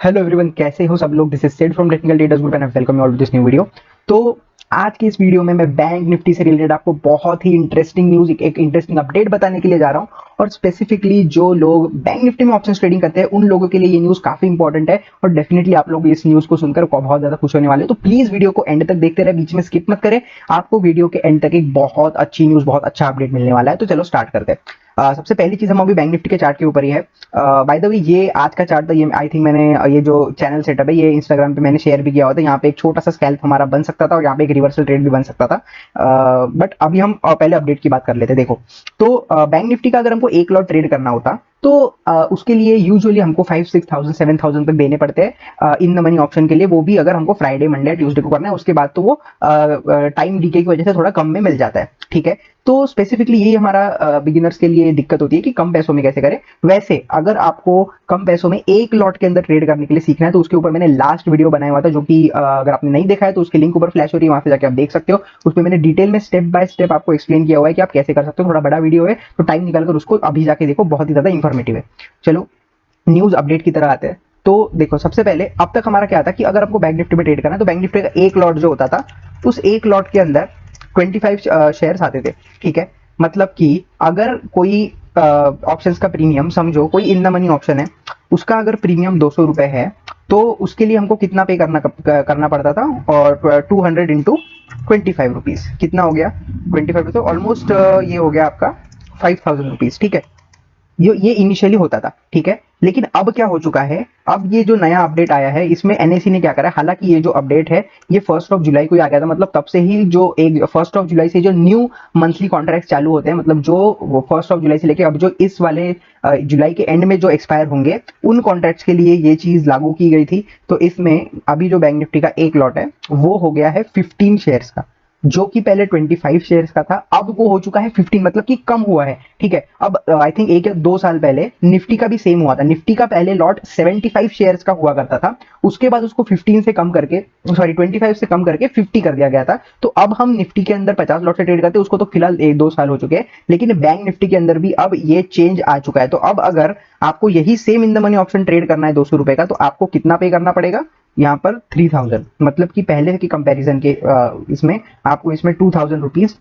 Hello everyone, कैसे हो सब लोग। This is said from technical traders group and I welcome you all to this new video. तो आज की इस वीडियो में मैं बैंक निफ्टी से रिलेटेड आपको बहुत ही इंटरेस्टिंग न्यूज, एक इंटरेस्टिंग अपडेट बताने के लिए जा रहा हूं। और स्पेसिफिकली जो लोग बैंक निफ्टी में ऑप्शंस ट्रेडिंग करते हैं उन लोगों के लिए ये न्यूज काफी इंपॉर्टेंट है और डेफिनेटली आप लोग इस न्यूज को सुनकर बहुत ज्यादा खुश होने वाले हो। तो प्लीज वीडियो को एंड तक देखते रहे, बीच में स्किप मत करें। आपको वीडियो के एंड तक एक बहुत अच्छी न्यूज, बहुत अच्छा अपडेट मिलने वाला है। तो चलो स्टार्ट करते हैं। सबसे पहली चीज हम अभी बैंक निफ्टी के चार्ट के ऊपर ही है। बाय द वे, ये आज का चार्ट था। ये आई थिंक मैंने ये जो चैनल सेटअप है ये इंस्टाग्राम पे मैंने शेयर भी किया हुआ था। यहाँ पे एक छोटा सा स्कैल्प हमारा बन सकता था और यहाँ पे एक रिवर्सल ट्रेड भी बन सकता था। बट अभी हम पहले अपडेट की बात कर लेते हैं। देखो, तो बैंक निफ्टी का अगर हमको एक लॉट ट्रेड करना होता तो उसके लिए यूजुअली हमको 5 6,000 7,000 तक देने पड़ते हैं इन द मनी ऑप्शन के लिए। वो भी अगर हमको फ्राइडे मंडे ट्यूसडे को करना है, उसके बाद तो वो टाइम डीके की वजह से थोड़ा कम में मिल जाता है। ठीक है, तो स्पेसिफिकली यही हमारा बिगिनर्स के लिए दिक्कत होती है कि कम पैसों में कैसे करें। वैसे अगर आपको कम पैसों में एक लॉट के अंदर ट्रेड करने के लिए सीखना है तो उसके ऊपर मैंने लास्ट वीडियो बनाया हुआ था, जो कि अगर आपने नहीं देखा है तो उसके लिंक ऊपर फ्लैश हो रही है, वहां से जाके आप देख सकते हो। उसमें मैंने डिटेल में स्टेप बाय स्टेप आपको एक्सप्लेन किया हुआ है कि आप कैसे कर सकते हो। थोड़ा बड़ा वीडियो है तो टाइम निकालकर उसको अभी जाके देखो, बहुत ही ज्यादा इंफॉर्मेटिव है। चलो न्यूज अपडेट की तरह आते हैं। तो देखो, सबसे पहले अब तक हमारा क्या था कि अगर आपको बैंक निफ्टी में ट्रेड करना है तो बैंक निफ्टी का एक लॉट जो होता था, उस एक लॉट के अंदर 25 शेयर्स आते थे। ठीक है, मतलब कि अगर कोई ऑप्शंस का प्रीमियम, समझो कोई इन द मनी ऑप्शन है, उसका अगर प्रीमियम 200 रुपए है तो उसके लिए हमको कितना पे करना पड़ता था। और 200 इंटू 25 रुपीज कितना हो गया, 25 तो ऑलमोस्ट ये हो गया आपका 5,000 रुपीज। ठीक है, ये इनिशियली होता था। ठीक है, लेकिन अब क्या हो चुका है, अब ये जो नया अपडेट आया है इसमें एनएससी ने क्या करा है, हालांकि ये जो अपडेट है ये 1 जुलाई को ही आ गया था। मतलब तब से ही जो एक 1 जुलाई से जो न्यू मंथली कॉन्ट्रैक्ट चालू होते हैं, मतलब जो 1 जुलाई से लेके अब जो इस वाले जुलाई के एंड में जो एक्सपायर होंगे उन कॉन्ट्रैक्ट्स के लिए ये चीज लागू की गई थी। तो इसमें अभी जो बैंक निफ्टी का एक लॉट है वो हो गया है 15 शेयर्स का, जो कि पहले 25 शेयर्स का था, अब वो हो चुका है 15, मतलब कि कम हुआ है। ठीक है, अब आई थिंक 1 या 2 साल पहले निफ्टी का भी सेम हुआ था। निफ्टी का पहले लॉट 75 शेयर्स का हुआ करता था, उसके बाद उसको 15 से कम करके, सॉरी 25 से कम करके 50 कर दिया गया था। तो अब हम निफ्टी के अंदर 50 लॉट से ट्रेड करते हैं, उसको तो फिलहाल 1 2 साल हो चुके हैं, लेकिन बैंक निफ्टी के अंदर भी अब ये चेंज आ चुका है। तो अब अगर आपको यही same in the money option trade करना है 200 रुपए का, तो आपको कितना पे करना पड़ेगा यहाँ पर 3000, मतलब कि पहले की कंपैरिजन के इसमें आपको इसमें 2000 रुपीज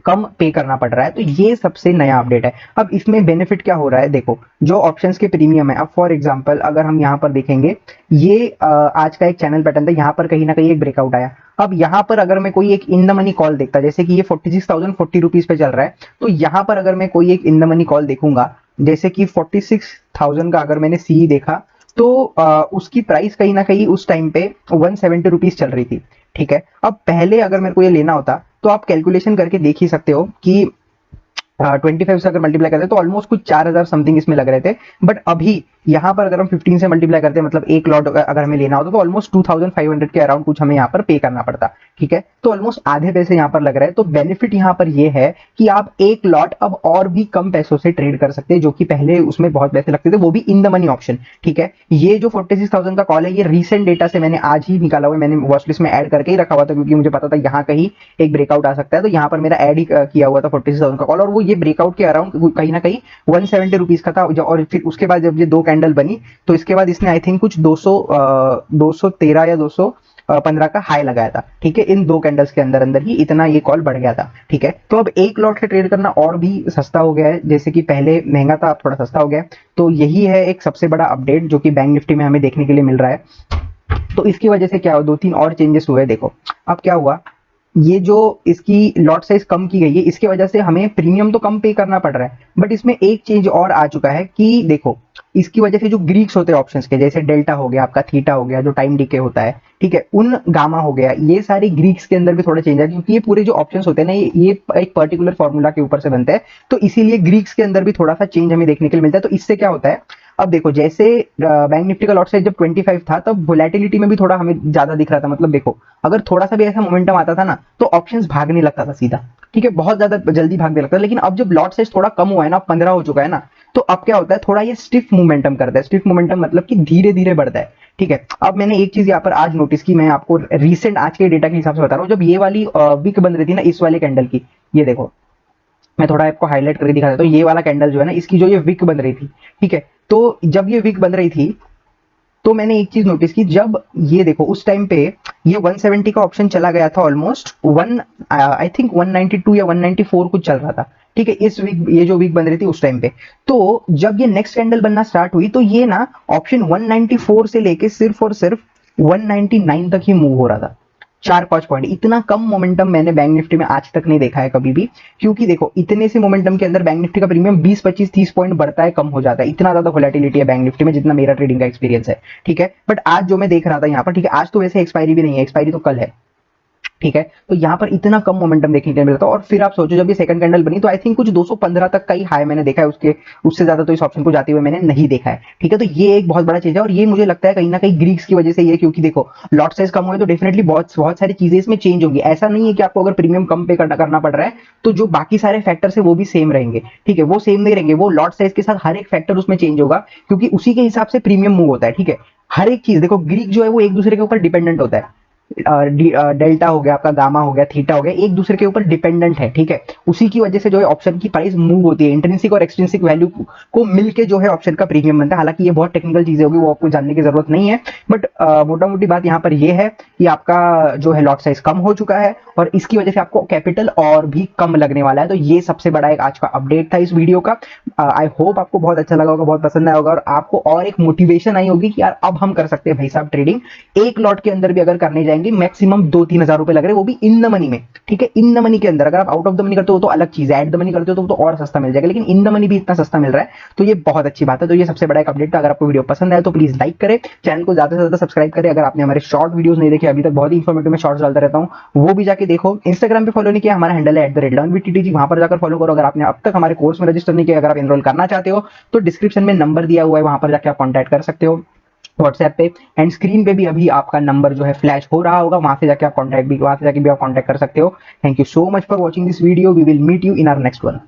कम पे करना पड़ रहा है। तो ये सबसे नया अपडेट है। अब इसमें बेनिफिट क्या हो रहा है, देखो जो ऑप्शंस के प्रीमियम है, अब फॉर एग्जांपल अगर हम यहाँ पर देखेंगे, ये आज का एक चैनल पैटर्न था, यहाँ पर कहीं ना कहीं एक ब्रेकआउट आया। अब यहाँ पर अगर मैं कोई एक इन द मनी कॉल देखता, जैसे कि ये 46,040 पे चल रहा है, तो यहाँ पर अगर मैं कोई एक इन द मनी कॉल देखूंगा, जैसे कि 46,000 का अगर मैंने सी देखा, तो उसकी प्राइस कहीं ना कहीं उस टाइम पे 170 रुपीज चल रही थी। ठीक है, अब पहले अगर मेरे को ये लेना होता तो आप कैलकुलेशन करके देख ही सकते हो कि 25 से अगर मल्टीप्लाई करते हैं तो ऑलमोस्ट कुछ 4,000 समथिंग इसमें लग रहे थे। बट अभी यहाँ पर अगर हम 15 से मल्टीप्लाई करते हैं, मतलब एक लॉट अगर हमें लेना होता तो ऑलमोस्ट 2,500 के अराउंड कुछ हमें यहाँ पर पे करना पड़ता। ठीक है, तो ऑलमोस्ट आधे पैसे यहाँ पर लग रहे हैं। तो बेनिफिट यहाँ पर ये है कि आप एक लॉट अब और भी कम पैसों से ट्रेड कर सकते हैं, जो कि पहले उसमें बहुत पैसे लगते थे, वो भी इन द मनी ऑप्शन। ठीक है, ये जो 46,000 का कॉल है ये रिसेंट डेटा से मैंने आज ही निकाला हुआ है, मैंने वॉच लिस्ट में ऐड करके ही रखा हुआ था, क्योंकि मुझे पता था यहाँ कहीं एक ब्रेकआउट आ सकता है। तो यहाँ पर मेरा ऐड ही किया हुआ था 46,000 का कॉल, और वो ये ब्रेकआउट के अराउंड कहीं ना कहीं 170 रुपीज का था। और फिर उसके बाद जब ये दो कैंडल बनी तो इसके बाद इसने आई थिंक कुछ 213 या 215 का हाई लगाया था। ठीक है, इन दो कैंडल्स के अंदर अंदर ही इतना ये कॉल बढ़ गया था। ठीक है, तो अब एक लॉट से ट्रेड करना और भी सस्ता हो गया है, जैसे कि पहले महंगा था अब थोड़ा सस्ता हो गया है। तो यही है एक सबसे बड़ा अपडेट जो कि बैंक निफ्टी में हमें देखने के लिए मिल रहा है। तो इसकी वजह से क्या हुआ, 2 3 और चेंजेस हुए। देखो अब क्या हुआ, ये जो इसकी लॉट साइज कम की गई है, इसके वजह से हमें प्रीमियम तो कम पे करना पड़ रहा है, बट इसमें एक चेंज और आ चुका है कि देखो इसकी वजह से जो ग्रीक्स होते हैं ऑप्शंस के, जैसे डेल्टा हो गया, आपका थीटा हो गया जो टाइम डीके होता है, ठीक है, उन गामा हो गया, ये सारे ग्रीक्स के अंदर भी थोड़ा चेंज है, क्योंकि ये पूरे जो ऑप्शंस होते हैं ना ये एक पर्टिकुलर फॉर्मूला के ऊपर से बनते हैं। तो इसीलिए ग्रीक्स के अंदर भी थोड़ा सा चेंज हमें देखने के लिए मिलता है। तो इससे क्या होता है, अब देखो जैसे बैंक निफ्टी का लॉट साइज जब 25 था तब वोलेटिलिटी में भी थोड़ा हमें ज्यादा दिख रहा था। मतलब देखो अगर थोड़ा सा भी ऐसा मोमेंटम आता था ना तो ऑप्शंस भागने लगता था सीधा। ठीक है, बहुत ज्यादा जल्दी भागने लगता है। लेकिन अब जब लॉट साइज थोड़ा कम हुआ है ना, 15 हो चुका है ना, तो अब क्या होता है, थोड़ा ये स्टिफ मोमेंटम करता है। स्टिफ मोमेंटम मतलब कि धीरे धीरे बढ़ता है। ठीक है, अब मैंने एक चीज यहाँ पर आज नोटिस की, मैं आपको रिसेंट आज के डेटा के हिसाब से बता रहा हूँ। जब ये वाली विक बन रही थी ना इस वाले कैंडल की, ये देखो मैं थोड़ा आपको हाईलाइट करके दिखा देता हूँ। ये वाला कैंडल जो है ना, इसकी जो ये विक बन रही थी, ठीक है, तो जब ये विक बन रही थी तो मैंने एक चीज नोटिस की, जब ये देखो उस टाइम पे ये 170 का ऑप्शन चला गया था ऑलमोस्ट वन, आई थिंक 192 या 194 कुछ चल रहा था, ठीक है, इस वीक ये जो वीक बन रही थी उस टाइम पे। तो जब ये नेक्स्ट कैंडल बनना स्टार्ट हुई तो ये ना ऑप्शन 194 से लेके सिर्फ और सिर्फ 199 तक ही मूव हो रहा था, 4-5 पॉइंट। इतना कम मोमेंटम मैंने बैंक निफ्टी में आज तक नहीं देखा है कभी भी, क्योंकि देखो इतने से मोमेंटम के अंदर बैंक निफ्टी का प्रीमियम 20-25-30 पॉइंट बढ़ता है, कम हो जाता है, इतना ज्यादा वोलेटिलिटी है बैंक निफ्टी में जितना मेरा ट्रेडिंग का एक्सपीरियंस है, ठीक है। बट आज जो मैं देख रहा था यहाँ पर, ठीक है, आज तो वैसे एक्सपायरी भी नहीं है, एक्सपायरी तो कल है, ठीक है, तो यहाँ पर इतना कम मोमेंटम देखने को मिला था। और फिर आप सोचो जब ये सेकंड कैंडल बनी तो आई थिंक कुछ 215 तक का ही हाई मैंने देखा है, उसके उससे ज्यादा तो इस ऑप्शन को जाते हुए मैंने नहीं देखा है, ठीक है। तो ये एक बहुत बड़ा चीज है और ये मुझे लगता है कहीं ना कहीं ग्रीक्स की वजह से ये, क्योंकि देखो लॉट साइज कम हुए तो डेफिनेटली बहुत बहुत सारी चीजें इसमें चेंज होंगी। ऐसा नहीं है कि आपको अगर प्रीमियम कम पे करना पड़ रहा है तो जो बाकी सारे फैक्टर्स है वो भी सेम रहेंगे, ठीक है, वो सेम नहीं रहेंगे, वो लॉट साइज के साथ हर एक फैक्टर उसमें चेंज होगा, क्योंकि उसी के हिसाब से प्रीमियम मूव होता है, ठीक है। हर एक चीज देखो, ग्रीक जो है वो एक दूसरे के ऊपर डिपेंडेंट होता है, डेल्टा हो गया आपका, गामा हो गया, थीटा हो गया, एक दूसरे के ऊपर डिपेंडेंट है, ठीक है। उसी की वजह से जो है ऑप्शन की प्राइस मूव होती है, इंट्रिंसिक और एक्सट्रिंसिक वैल्यू को मिलके जो है ऑप्शन का प्रीमियम बनता है। हालांकि ये बहुत टेक्निकल चीजें होगी, वो आपको जानने की जरूरत नहीं है, बट मोटा मोटी बात यहाँ पर ये है कि आपका जो है लॉट साइज कम हो चुका है और इसकी वजह से आपको कैपिटल और भी कम लगने वाला है। तो ये सबसे बड़ा एक आज का अपडेट था इस वीडियो का। आई होप आपको बहुत अच्छा लगा होगा, बहुत पसंद आया होगा और आपको और एक मोटिवेशन आई होगी कि यार अब हम कर सकते हैं भाई साहब ट्रेडिंग। एक लॉट के अंदर भी अगर करने जाएंगे मैक्सिमम 2-3 हजार रुपए लग रहे हैं, वो भी इन द मनी में, ठीक है। इन द मनी के अंदर अगर आप आउट ऑफ द मनी करते हो तो अलग चीज है, एट द मनी करते हो तो और सस्ता मिल जाएगा, लेकिन इन द मनी भी इतना सस्ता मिल रहा है तो ये बहुत अच्छी बात है। तो ये सबसे बड़ा एक अपडेट था। अगर आपको वीडियो पसंद आया तो प्लीज लाइक करें, चैनल को ज्यादा से ज्यादा सब्सक्राइब करें। अगर आपने हमारे शॉर्ट वीडियोस नहीं देखे अभी तक, बहुत ही इंफॉर्मेटिव में शॉर्ट्स डालता रहता हूँ, वो भी जाके देखो। इंस्टाग्राम पे फॉलो नहीं किया, हमारा हैंडल है @learnvttg, वहां पर जाकर फॉलो करो। अगर आपने अब तक हमारे कोर्स में रजिस्टर नहीं किया, अगर आप एनरोल करना चाहते हो तो डिस्क्रिप्शन में नंबर दिया हुआ है, वहां पर जाके आप कॉन्टैक्ट कर सकते हो व्हाट्सएप पे, एंड स्क्रीन पे भी अभी आपका नंबर जो है फ्लैश हो रहा होगा, वहां से जाके आप कॉन्टैक्ट भी, वहां से जाके भी आप कॉन्टैक्ट कर सकते हो। Thank you so much for watching this video, we will meet you in our next one.